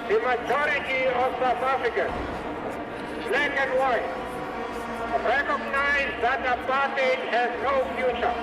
the majority of South Africans, black and white, recognize that apartheid has no future.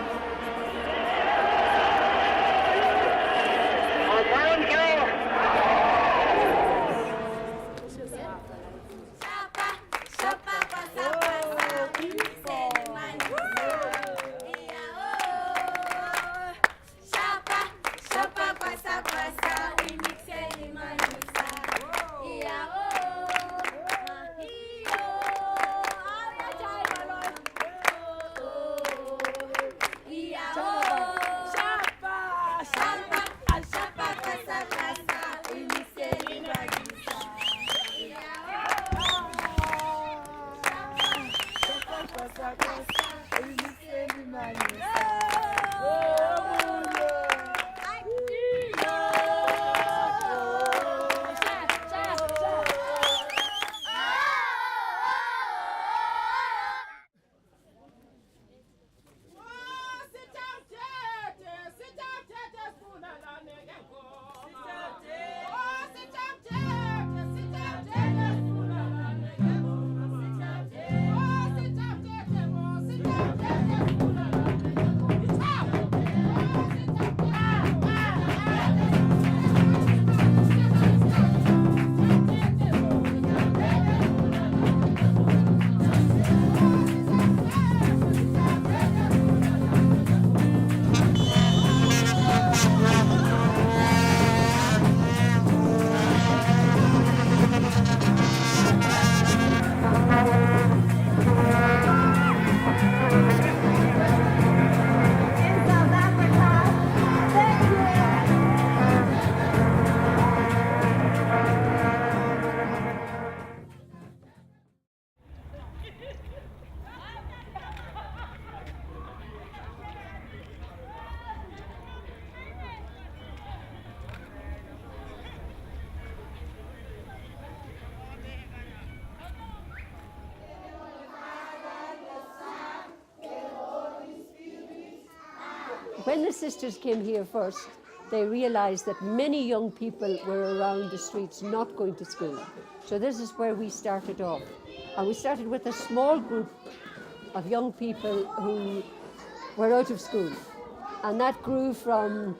When the sisters came here first, they realized that many young people were around the streets not going to school. So this is where we started off. And we started with a small group of young people who were out of school. And that grew from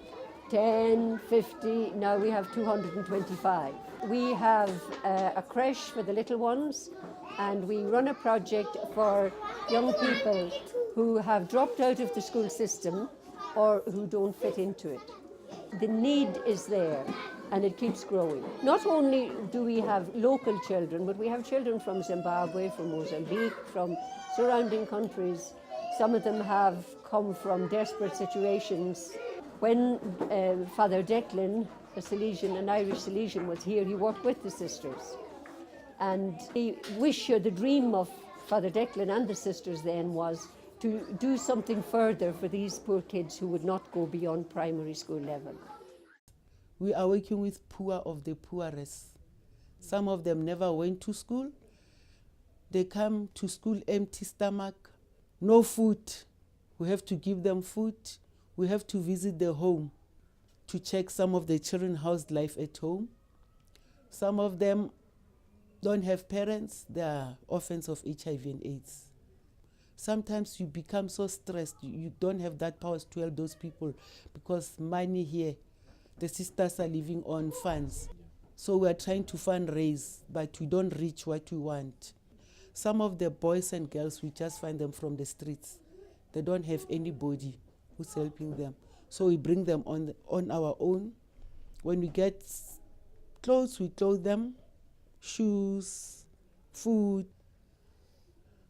10, 50, now we have 225. We have a creche for the little ones, and we run a project for young people who have dropped out of the school system or who don't fit into it. The need is there, and it keeps growing. Not only do we have local children, but we have children from Zimbabwe, from Mozambique, from surrounding countries. Some of them have come from desperate situations. When Father Declan, a Salesian, an Irish Salesian, was here, he worked with the sisters. And the wish or the dream of Father Declan and the sisters then was to do something further for these poor kids who would not go beyond primary school level. We are working with poor of the poorest. Some of them never went to school. They come to school empty stomach, no food. We have to give them food. We have to visit their home to check some of the children how's life at home. Some of them don't have parents. They are orphans of HIV and AIDS. Sometimes you become so stressed, you don't have that power to help those people because money here, the sisters are living on funds. So we are trying to fundraise, but we don't reach what we want. Some of the boys and girls, we just find them from the streets. They don't have anybody who's helping them. So we bring them on our own. When we get clothes, we clothe them, shoes, food.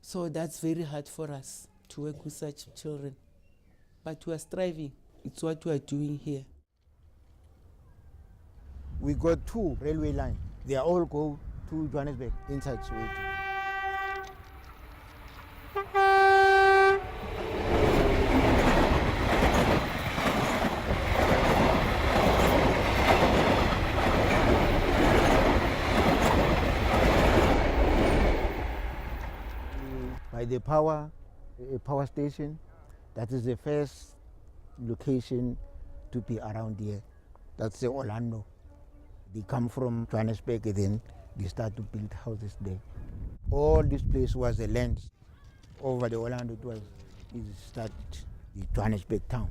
So that's very hard for us to work with such children. But we are striving. It's what we are doing here. We got 2 railway lines. They all go to Johannesburg inside Soweto. By the power station, that is the first location to be around here. That's the Orlando. They come from Johannesburg and then they start to build houses there. All this place was a land over the Orlando. It started the Johannesburg town.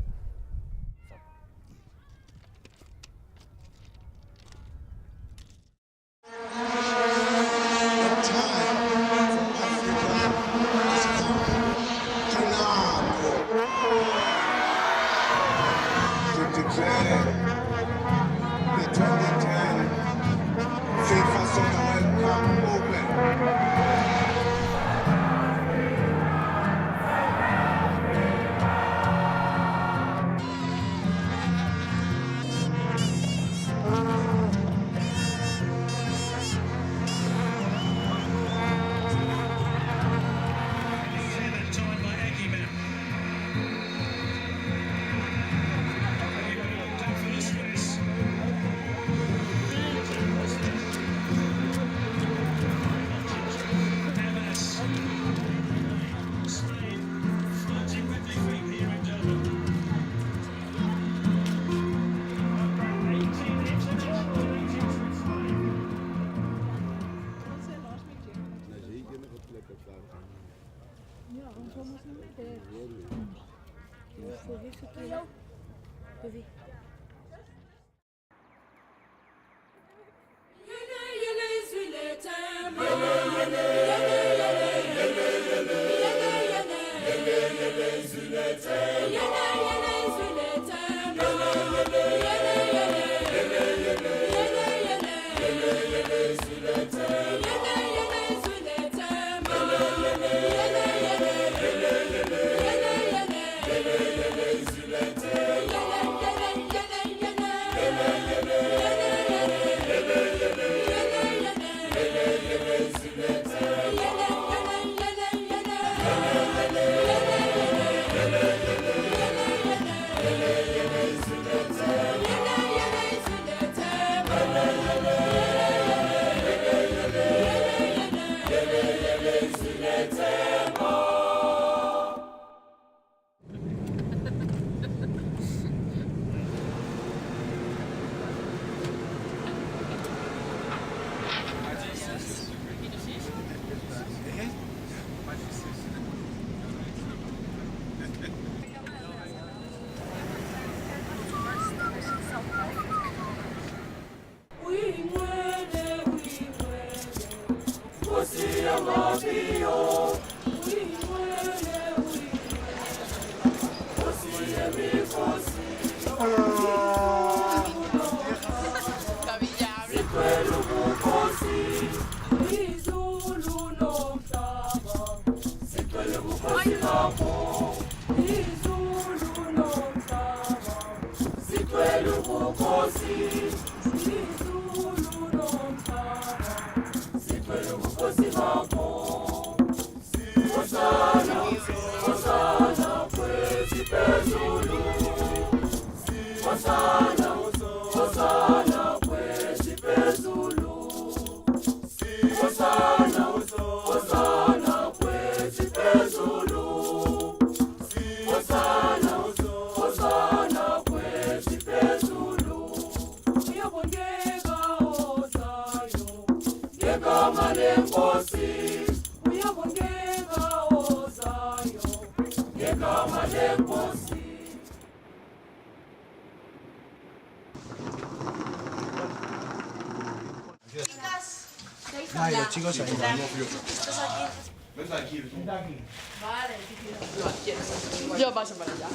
Yo paso para allá.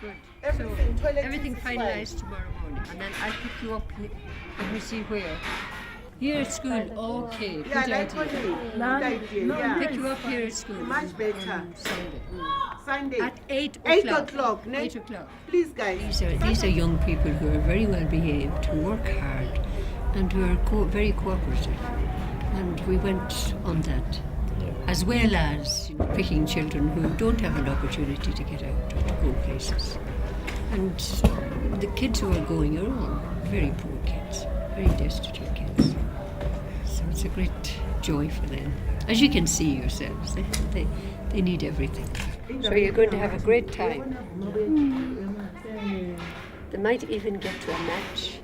Good. Everything, So, toilet everything is fine. finalised tomorrow morning, and then I'll pick you up. Let me see where. Here at school. Okay. Yeah, Good like idea. good idea. Yeah. Pick you up here at school. Much better. On Sunday. Sunday. At 8 o'clock. 8 o'clock. 8 o'clock. Please, guys. These are young people who are very well behaved, who work hard, and who are very cooperative. And we went on that, as well as picking children who don't have an opportunity to get out or to go places. And the kids who are going are all very poor kids, very destitute kids. So it's a great joy for them. As you can see yourselves, they need everything. So you're going to have a great time. They might even get to a match.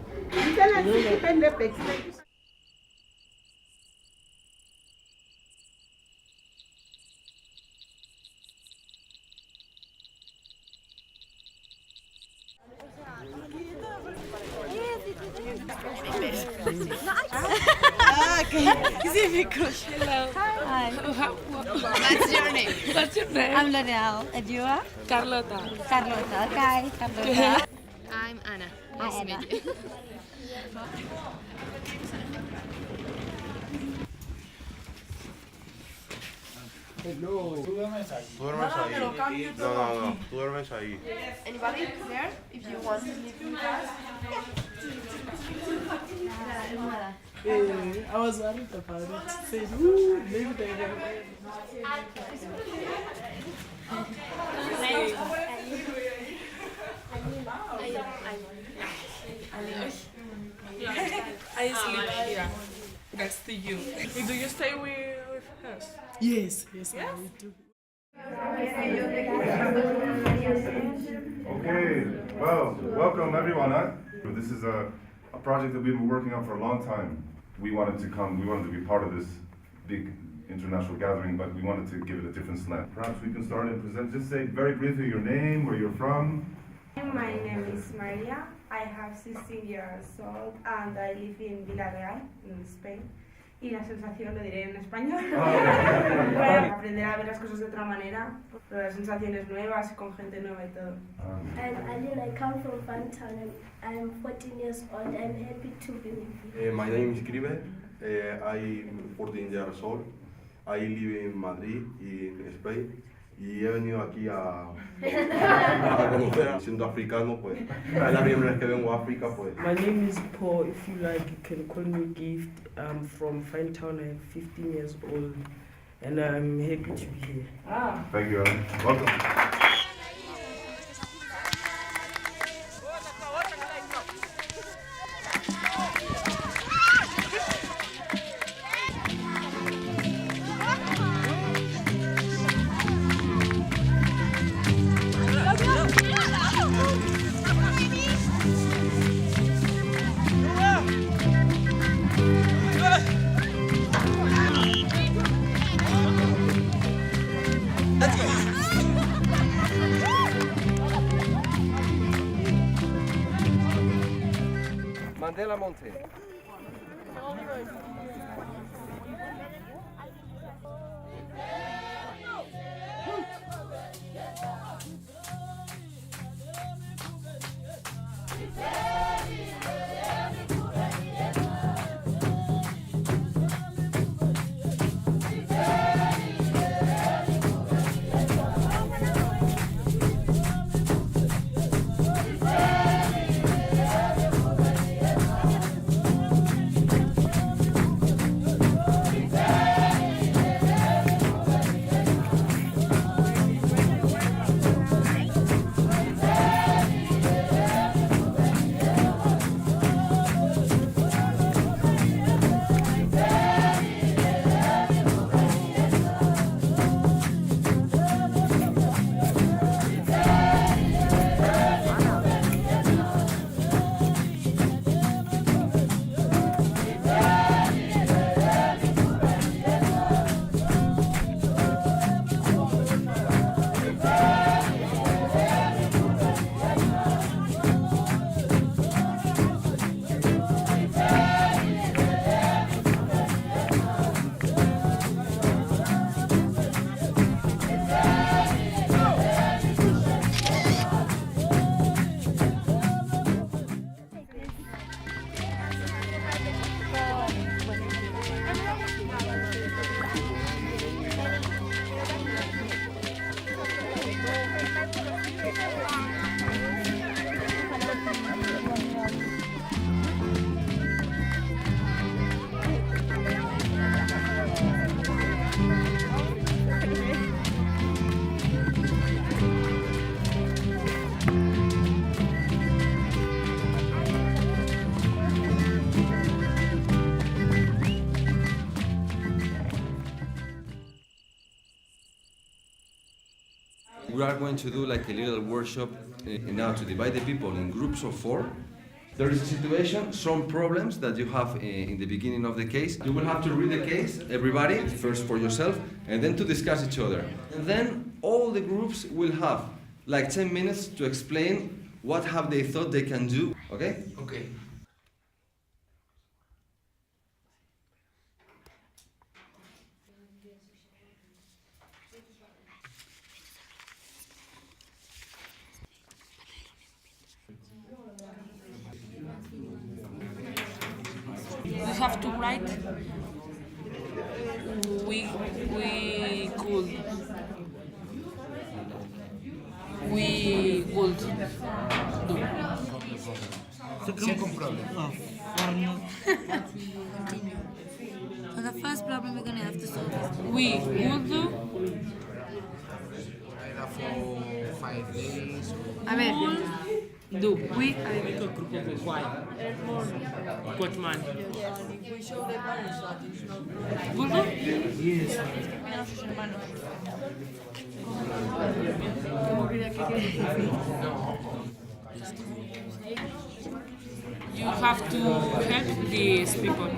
Hi. What's your name? What's your name? I'm L'Oreal. And you are? Carlota. Carlota. Okay. Carlota. I'm Anna. Hi, Nice to Anna. meet you. Tú duermes ahí. No, tú duermes ahí. Anybody there? If you want to live with us? I was worried about it. Said, ooh, maybe they will. I sleep here next to you. Do you stay with us? Yes, yes, I will do. Okay, well, welcome everyone. This is a project that we've been working on for a long time. We wanted to be part of this big international gathering, but we wanted to give it a different slant. Perhaps we can start and present, just say very briefly your name, where you're from. My name is Maria. I have 16 years old and I live in Villarreal, in Spain. Y la sensación, lo diré en español, para aprender a ver las cosas de otra manera, probar sensaciones nuevas, con gente nueva y todo. I'm Alina, I come from Fantown and I'm 14 years old. I'm happy to be with you. My name is Gribe. I'm 14 years old. I live in Madrid, in Spain. Y he venido aquí a conocer, siendo africano, pues, es la primera vez que vengo a África, pues. My name is Paul. If you like, you can call me Gift. I'm from Fine Town. I'm 15 years old, and I'm happy to be here. Thank you, Alan. Welcome. Mandela Monte. are going to do like a little workshop now to divide the people in groups of 4. There is a situation, some problems that you have in the beginning of the case. You will have to read the case, everybody, first for yourself, and then to discuss each other. And then all the groups will have like 10 minutes to explain what have they thought they can do, okay? Okay. You have to write. We could. We would do. Second problem. So the first problem we're going to have to solve is We would do. For 5 days. A ver. Do. We. Make a group of 5. Coach man. We show the parents that it's not. Would do? Yes. You have to help these people.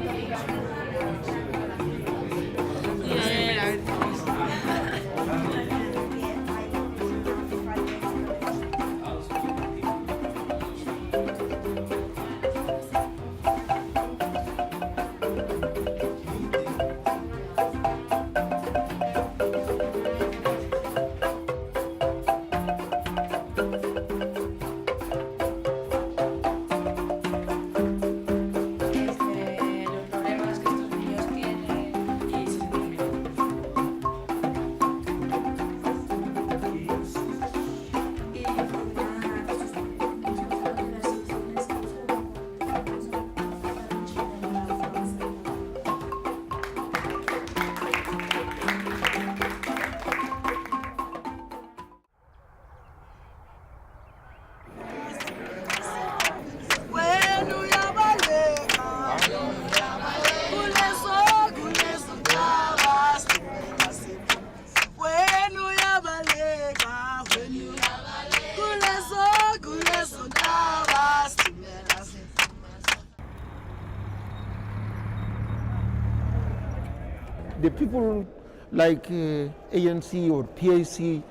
The people like ANC or PAC,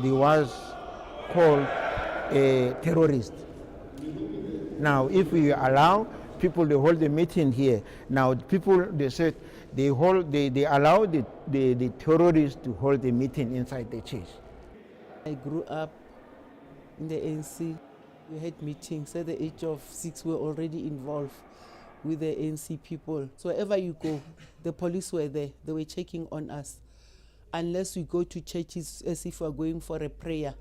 they was called a terrorist. Now, if we allow people to hold the meeting here, now people, they said they allow the terrorists to hold the meeting inside the church. I grew up in the ANC. We had meetings at the age of 6. We were already involved with the ANC people. So wherever you go, the police were there. They were checking on us. Unless we go to churches as if we're going for a prayer,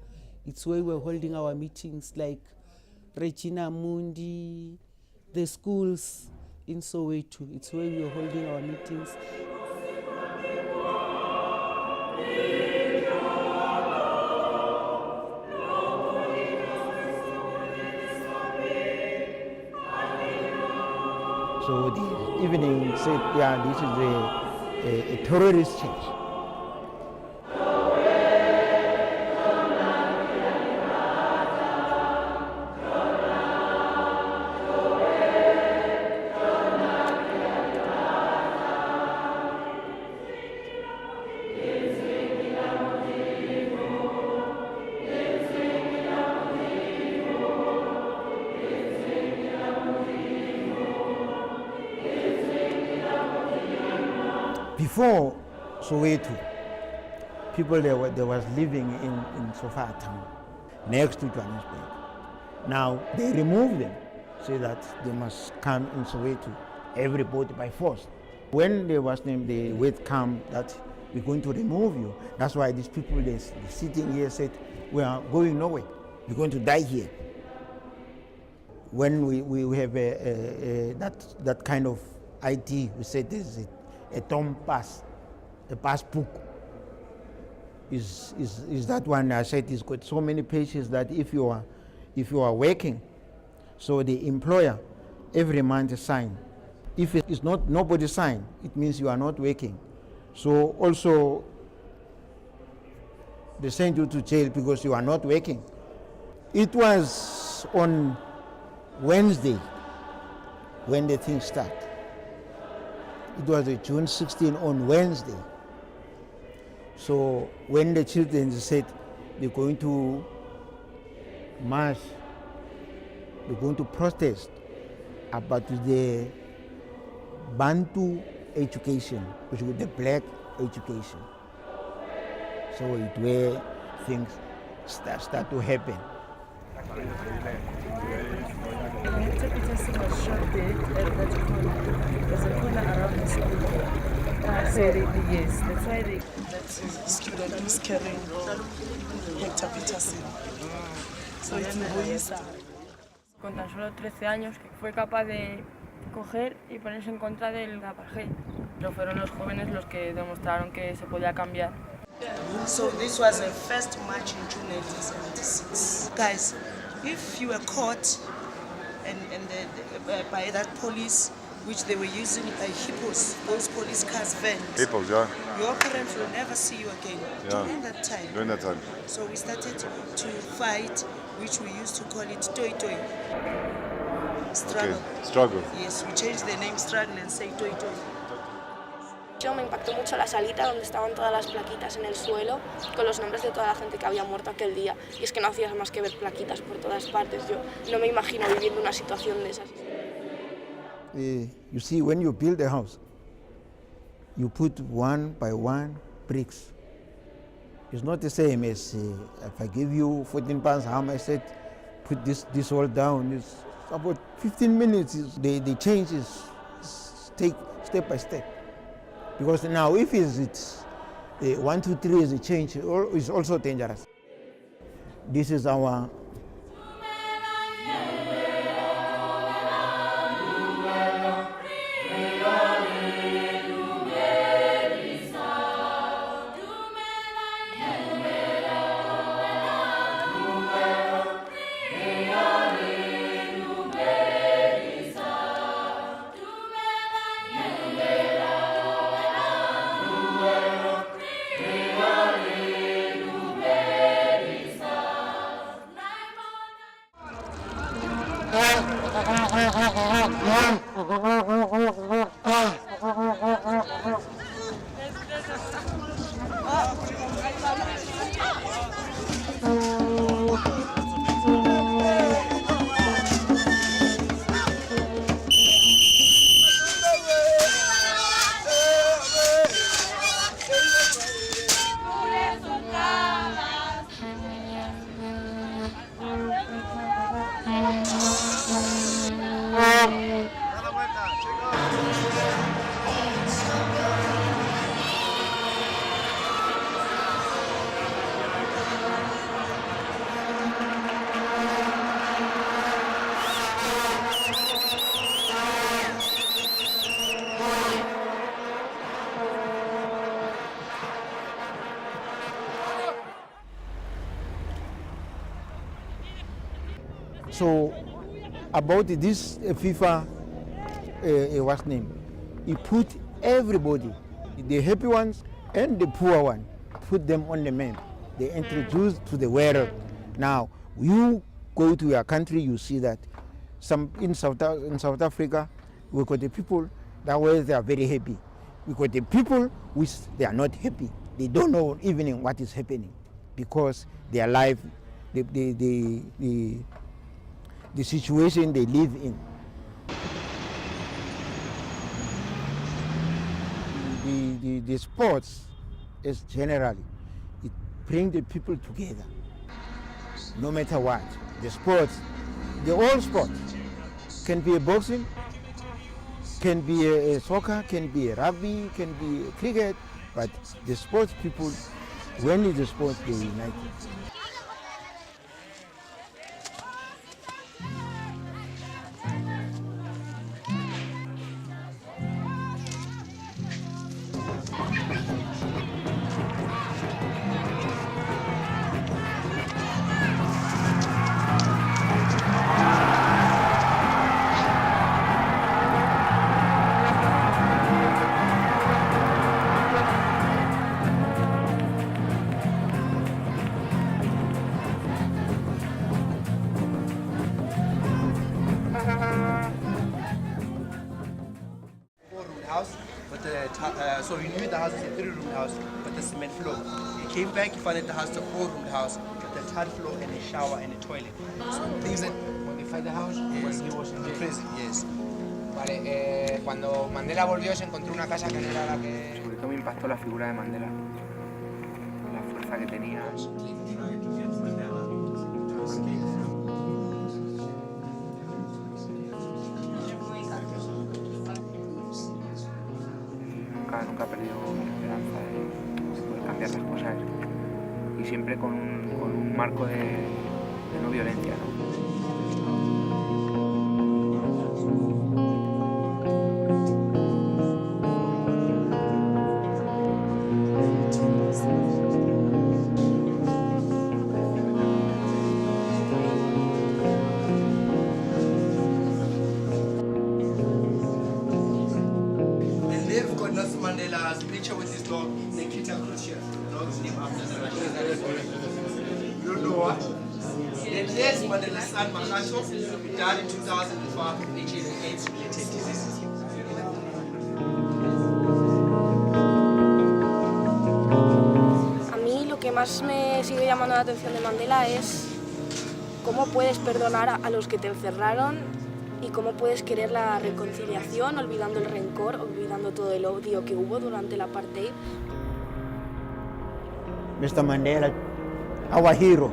it's where we're holding our meetings, like Regina Mundi, the schools in Soweto. It's where we're holding our meetings. So the evening said, yeah, this is a terrorist church. Before Soweto, people they was living in Sofia town, next to Johannesburg. Now they removed them, so that they must come in Soweto, everybody by force. When there was the word come that we're going to remove you, that's why these people they sitting here said, we are going nowhere, we're going to die here. When we have that kind of ID, we said this is a Tom pass, a passbook. Is that one? I said it's got so many pages that if you are working, so the employer every month sign. If it's not nobody sign, it means you are not working. So also They send you to jail because you are not working. It was on Wednesday when the thing started. It was June 16 on Wednesday. So when the children said they're going to march, they're going to protest about the Bantu education, which was the black education. So it where things start to happen. Was shot dead at that corner. There's a corner around the school. Yes, that's why that student is carrying Hector Peterson. So it's Moisa. Con tan solo 13 años, que fue capaz de coger y ponerse en contra del apartheid. Pero fueron los jóvenes los que demostraron que se podía cambiar. So this was the first march in June 1976. Guys, if you were caught by that police, which they were using hippos, those police cars, vans. Hippos, yeah. Your parents will never see you again. Yeah. During that time. So we started to fight, which we used to call it toi toi. Struggle. Okay. Struggle. Yes, we changed the name struggle and say toi toi. Me impactó mucho la salita donde estaban todas las plaquitas en el suelo con los nombres de toda la gente que había muerto aquel día. Y es que no hacías más que ver plaquitas por todas partes. Yo no me imagino viviendo una situación de esas. You see, when you build a house, you put one by one bricks. It's not the same as if I give you 14 pounds, how much I said, put this all down. It's about 15 minutes. The change is take step by step. Because now if it's 1, 2, 3 is a change, it's also dangerous. This is our So about this FIFA, what's name? He put everybody, the happy ones and the poor one, put them on the map. They introduced to the world. Now you go to your country, you see that in South Africa, we got the people that way they are very happy. We got the people which they are not happy. They don't know even what is happening because their life, the situation they live in. The sports is generally, it brings the people together, no matter what. The sports, the all sports, can be a boxing, can be a soccer, can be a rugby, can be a cricket, but the sports people, when it's the sports, they unite. So he knew the house was a 3-room house with a cement floor. He came back, he found that the house was a 4-room house with a tile floor and a shower and a toilet. So things that when they find the house, Yes. when he was in In prison, yes. Vale, cuando Mandela volvió se encontró una casa que no era la que... Sobre todo me impactó la figura de Mandela, la fuerza que tenía. Nunca ha perdido mi esperanza de poder cambiar las cosas y siempre con un marco de no violencia, ¿no? And they've got Nelson Mandela's picture with his dog, Nikita Khrushchev. The dog's named after the Russian. You know what? Then there's Mandela's son, Makato, who died in 2005 of HIV and AIDS-related diseases. A mí lo que más me sigue llamando la atención de Mandela es cómo puedes perdonar a los que te encerraron y cómo puedes querer la reconciliación olvidando el rencor, olvidando todo el odio que hubo durante el apartheid. Mr. Mandela, our hero.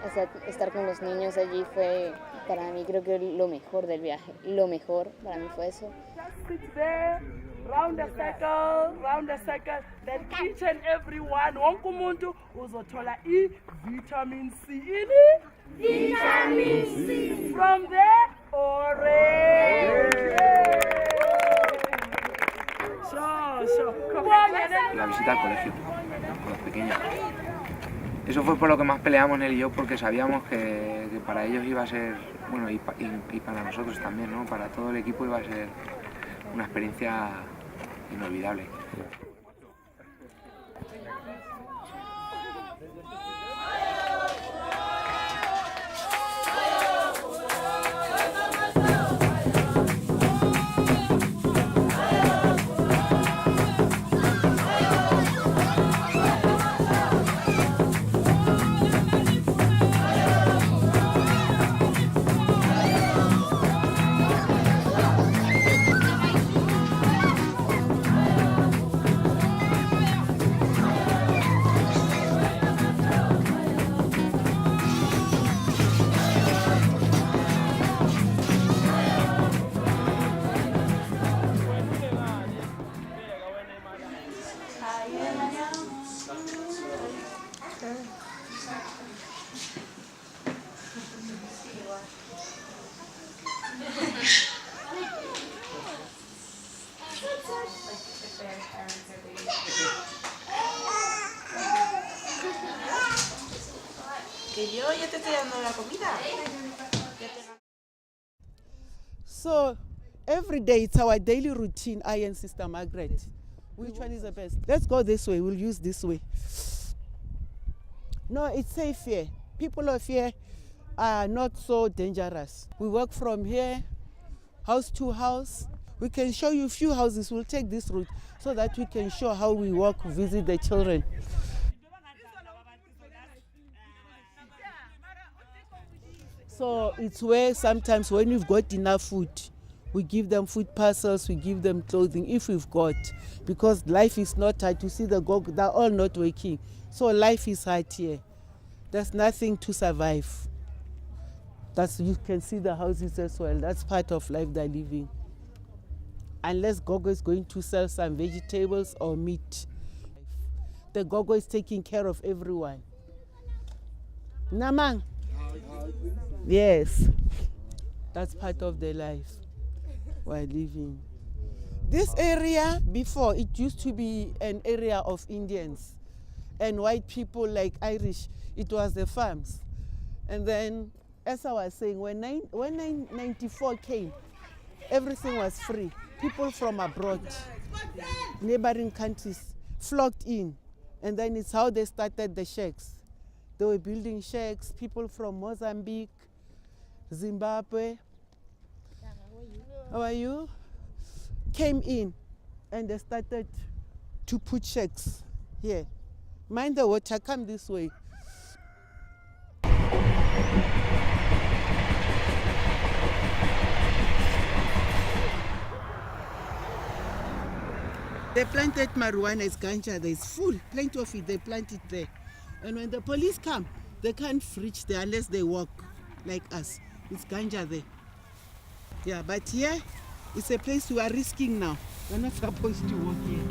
O sea, estar con los niños allí fue para mí creo que lo mejor del viaje. Lo mejor para mí fue eso. Sit there, round the circle, then each and every one, wonke umuntu uzothola i-vitamin C ini? Vitamin C. From there, orange. La visita al colegio, con los pequeños. Eso fue por lo que más peleamos él y yo, porque sabíamos que para ellos iba a ser, bueno, y para nosotros también, ¿no? Para todo el equipo iba a ser una experiencia inolvidable. Que yo ya te estoy dando la comida. So every day it's our daily routine, I and Sister Margaret. Which one is the best? Let's go this way. We'll use this way. No, it's safe here. People of here are not so dangerous. We walk from here, house to house. We can show you a few houses. We'll take this route so that we can show how we walk, visit the children. So it's where sometimes when we've got enough food, we give them food parcels, we give them clothing if we've got, because life is not hard. You see they're all not working. So life is hard here. There's nothing to survive. You can see the houses as well. That's part of life they're living. unless Gogo is going to sell some vegetables or meat. The Gogo is taking care of everyone. Namang? Yes. That's part of the life we're living. This area, before, it used to be an area of Indians and white people like Irish. It was the farms. And then, as I was saying, when 1994 came, everything was free. People from abroad, neighboring countries, flocked in. And then it's how they started the shacks. They were building shacks. People from Mozambique, Zimbabwe, how are you? Came in and they started to put shacks here. Mind the water, come this way. They planted marijuana as ganja. There's full, plenty of it. They plant it there. And when the police come, they can't reach there unless they walk like us. It's ganja there. Yeah, but here, it's a place we are risking now. We're not supposed to walk here.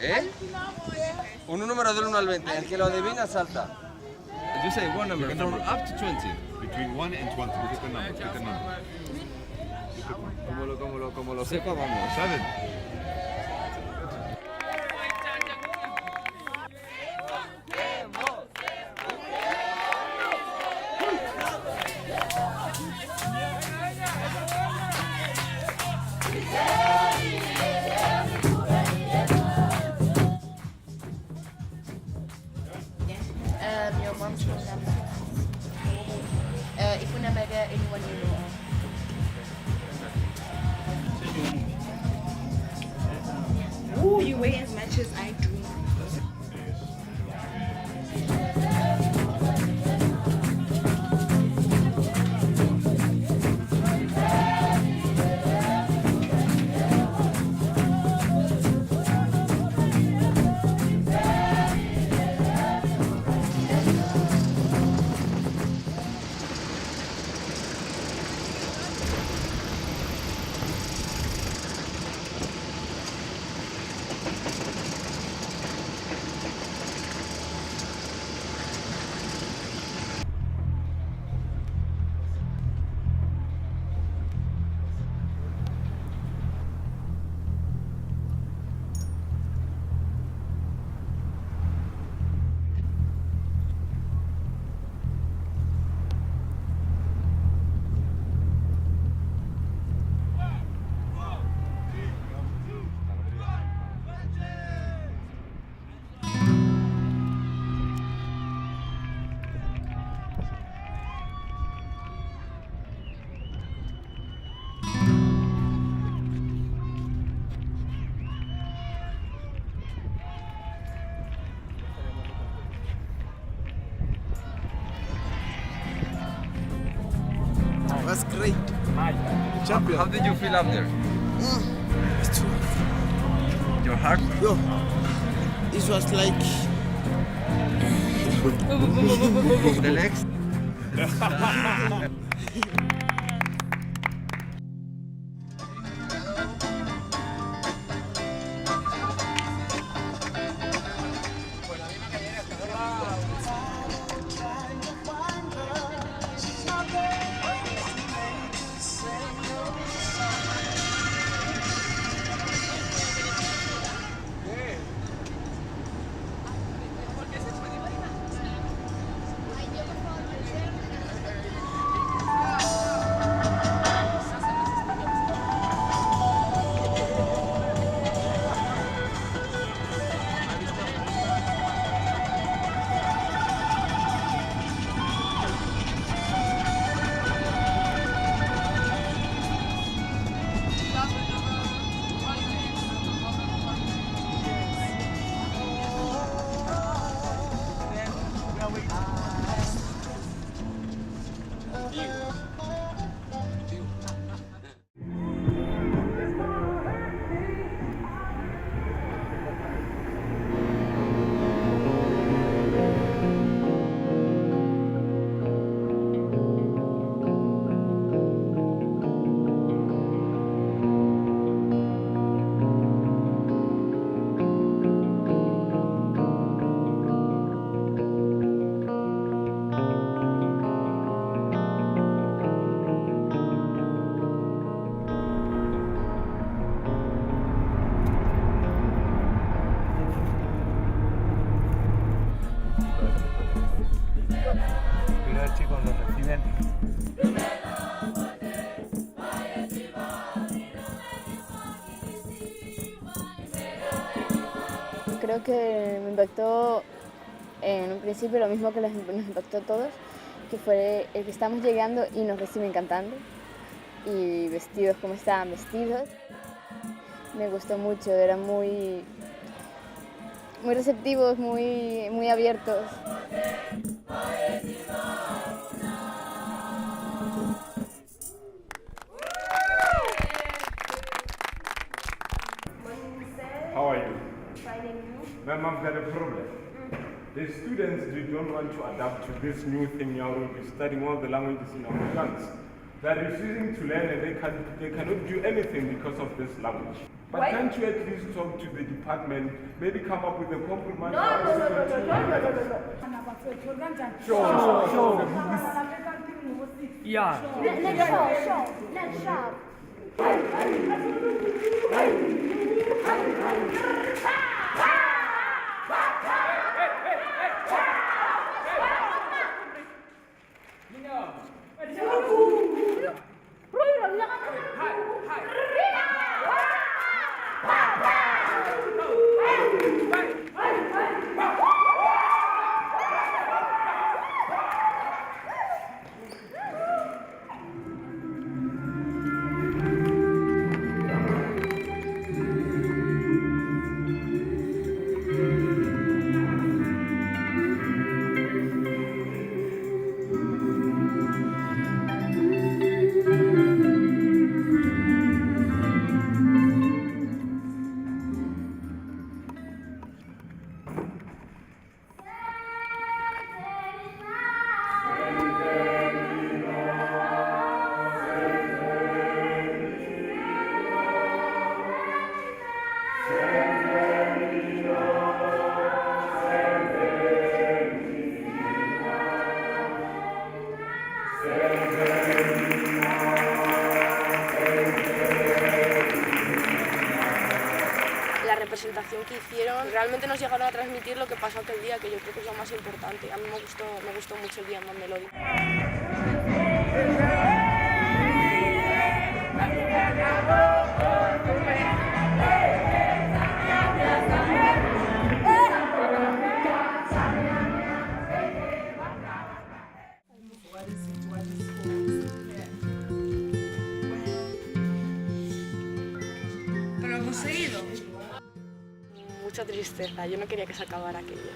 ¿Eh? Un número del 1 al 20. El que lo adivina salta. You say one number from up to 20. Between 1 and 20. Pick a number. Pick a number. Como lo sepa, vamos. 7. Your mom's phone number. Ik moet naar bij de anyone you know. Ooh, you weigh as much as I do. That's great. Champion. How did you feel up there? It's too Your heart? Yo, it was like... The legs? creo que me impactó en un principio lo mismo que nos impactó a todos, que fue el que estamos llegando y nos reciben cantando y vestidos como estaban vestidos. Me gustó mucho, eran muy receptivos, muy abiertos. How are you? Ma'am, I've got a problem. The students, they don't want to adapt to this new thing now. We'll be studying all the languages in Afrikaans. They're refusing to learn and they cannot do anything because of this language. But Why? can't you at least talk to the department, maybe come up with a compromise? No. Sure. Yeah. Let's shop. La representación que hicieron realmente nos llegaron a transmitir lo que pasó aquel día, que yo creo que es lo más importante. A mí me gustó mucho el día en Mad Melody. Pero lo conseguido. Mucha tristeza, yo no quería que se acabara aquello.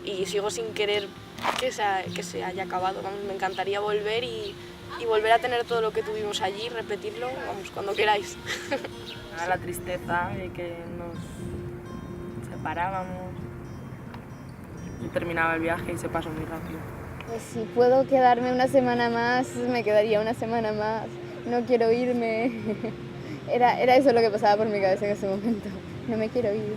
Y sigo sin querer que se haya acabado. Vamos, me encantaría volver y volver a tener todo lo que tuvimos allí, repetirlo, vamos, cuando queráis. La tristeza de que nos separábamos. Y terminaba el viaje y se pasó muy rápido. Pues si puedo quedarme una semana más, me quedaría una semana más. No quiero irme. Era eso lo que pasaba por mi cabeza en ese momento. No me quiero ir.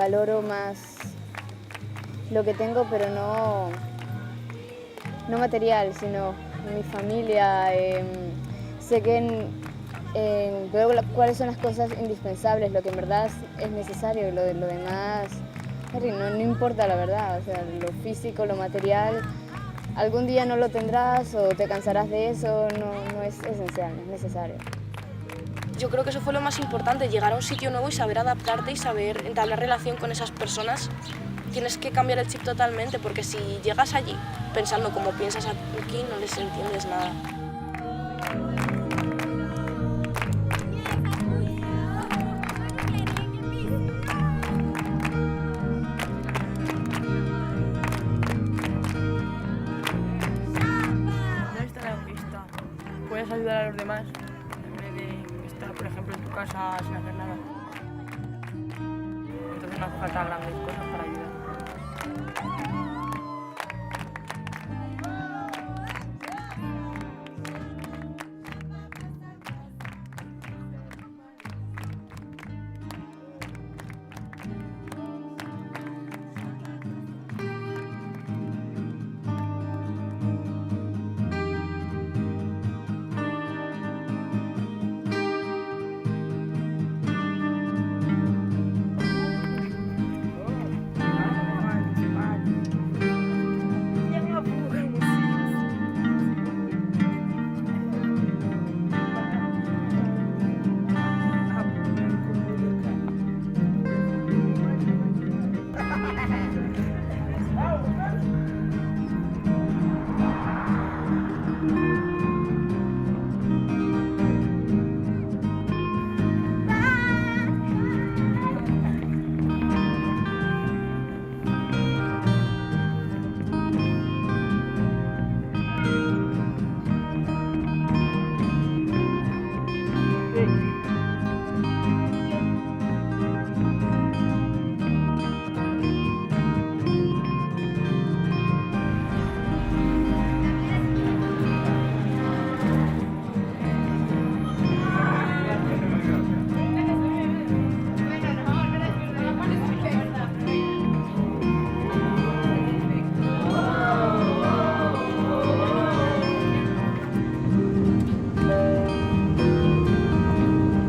valoro más lo que tengo, pero no material, sino mi familia. Sé que veo cuáles son las cosas indispensables, lo que en verdad es necesario, y lo demás no importa, la verdad. O sea, lo físico, lo material, algún día no lo tendrás o te cansarás de eso, no es esencial, no es necesario. Yo creo que eso fue lo más importante, llegar a un sitio nuevo y saber adaptarte y saber entablar relación con esas personas. Tienes que cambiar el chip totalmente, porque si llegas allí pensando como piensas aquí, no les entiendes nada. No estar egoísta. Puedes ayudar a los demás en vez de estar, por ejemplo, en tu casa sin hacer nada. Entonces no hace falta grandes cosas para ayudar.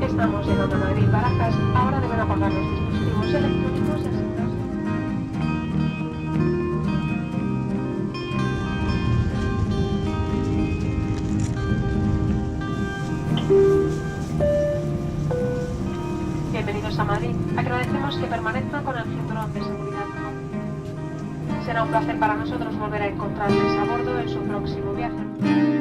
Estamos llegando a Madrid, Barajas. Ahora deben apagar los dispositivos electrónicos y asentarse. Bienvenidos a Madrid. Agradecemos que permanezcan con el cinturón de seguridad. Será un placer para nosotros volver a encontrarles a bordo en su próximo viaje.